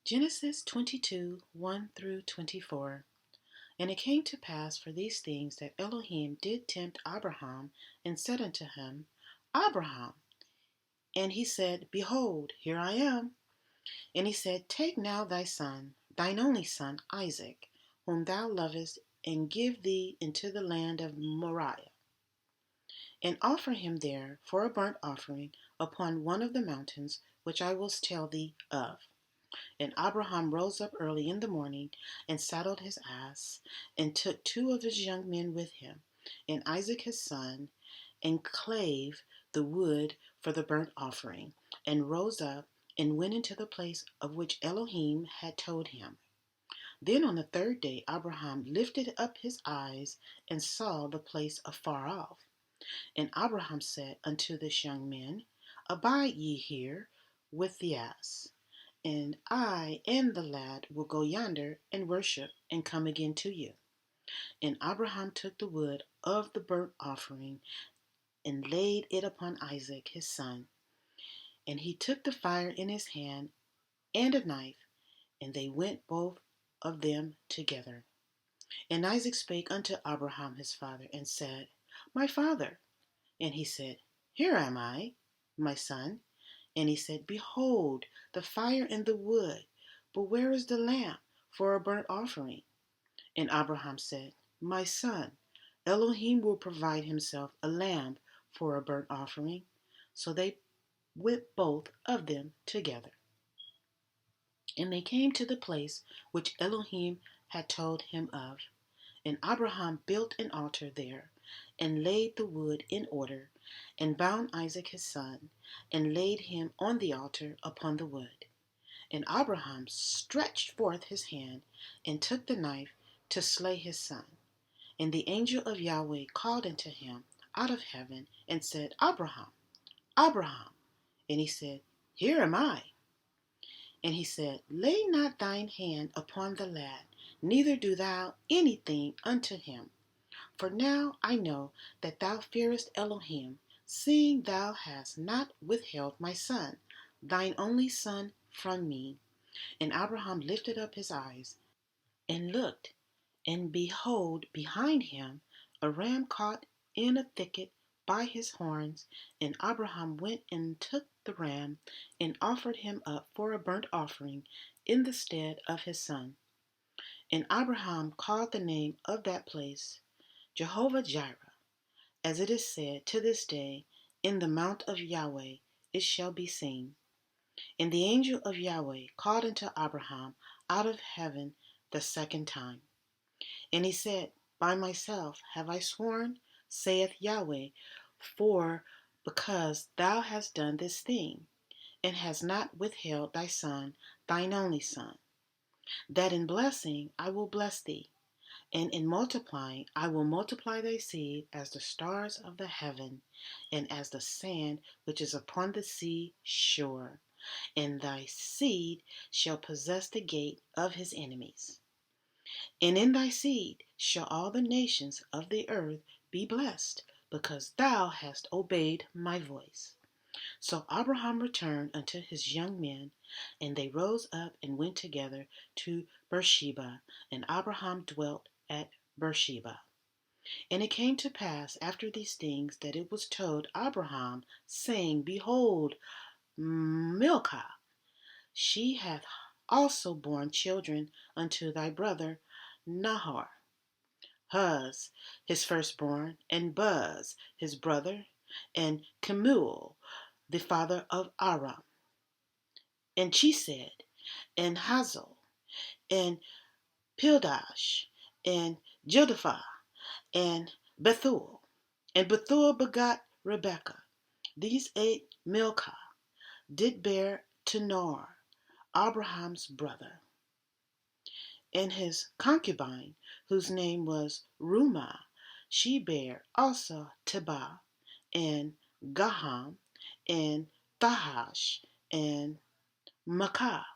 Genesis 22, 1 through 24. And it came to pass for these things that Elohim did tempt Abraham, and said unto him, Abraham. And he said, Behold, here I am. And he said, Take now thy son, thine only son, Isaac, whom thou lovest, and give thee into the land of Moriah, and offer him there for a burnt offering upon one of the mountains which I will tell thee of. And Abraham rose up early in the morning, and saddled his ass, and took two of his young men with him, and Isaac his son, and clave the wood for the burnt offering, and rose up, and went into the place of which Elohim had told him. Then on the third day Abraham lifted up his eyes, and saw the place afar off. And Abraham said unto the young men, Abide ye here with the ass, and I and the lad will go yonder and worship, and come again to you. And Abraham took the wood of the burnt offering, and laid it upon Isaac his son. And he took the fire in his hand, and a knife, and they went both of them together. And Isaac spake unto Abraham his father, and said, My father. And he said, Here am I, my son. And he said, Behold, the fire and the wood, but where is the lamb for a burnt offering? And Abraham said, My son, Elohim will provide himself a lamb for a burnt offering. So they went both of them together. And they came to the place which Elohim had told him of. And Abraham built an altar there, and laid the wood in order, and bound Isaac his son, and laid him on the altar upon the wood. And Abraham stretched forth his hand, and took the knife to slay his son. And the angel of Yahweh called unto him out of heaven, and said, Abraham, Abraham. And he said, Here am I. And he said, Lay not thine hand upon the lad, neither do thou anything unto him. For now I know that thou fearest Elohim, seeing thou hast not withheld my son, thine only son, from me. And Abraham lifted up his eyes, and looked, and behold, behind him a ram caught in a thicket by his horns. And Abraham went and took the ram, and offered him up for a burnt offering in the stead of his son. And Abraham called the name of that place Jehovah Jireh, as it is said to this day, In the mount of Yahweh it shall be seen. And the angel of Yahweh called unto Abraham out of heaven the second time. And he said, By myself have I sworn, saith Yahweh, for because thou hast done this thing, and hast not withheld thy son, thine only son, that in blessing I will bless thee, and in multiplying I will multiply thy seed as the stars of the heaven, and as the sand which is upon the sea shore. And thy seed shall possess the gate of his enemies. And in thy seed shall all the nations of the earth be blessed, because thou hast obeyed my voice. So Abraham returned unto his young men, and they rose up and went together to Beersheba, and Abraham dwelt at Beersheba. And it came to pass after these things that it was told Abraham, saying, Behold, Milcah, she hath also borne children unto thy brother Nahor, Huz his firstborn, and Buz his brother, and Kemuel the father of Aram, and Chesed, and Hazel, and Pildash, and Judapha, and Bethuel. And Bethuel begot Rebekah. These 8 Milcah did bear to Nahor, Abraham's brother. And his concubine, whose name was Rumah, she bare also Tebah, and Gaham, and Thahash, and Makkah.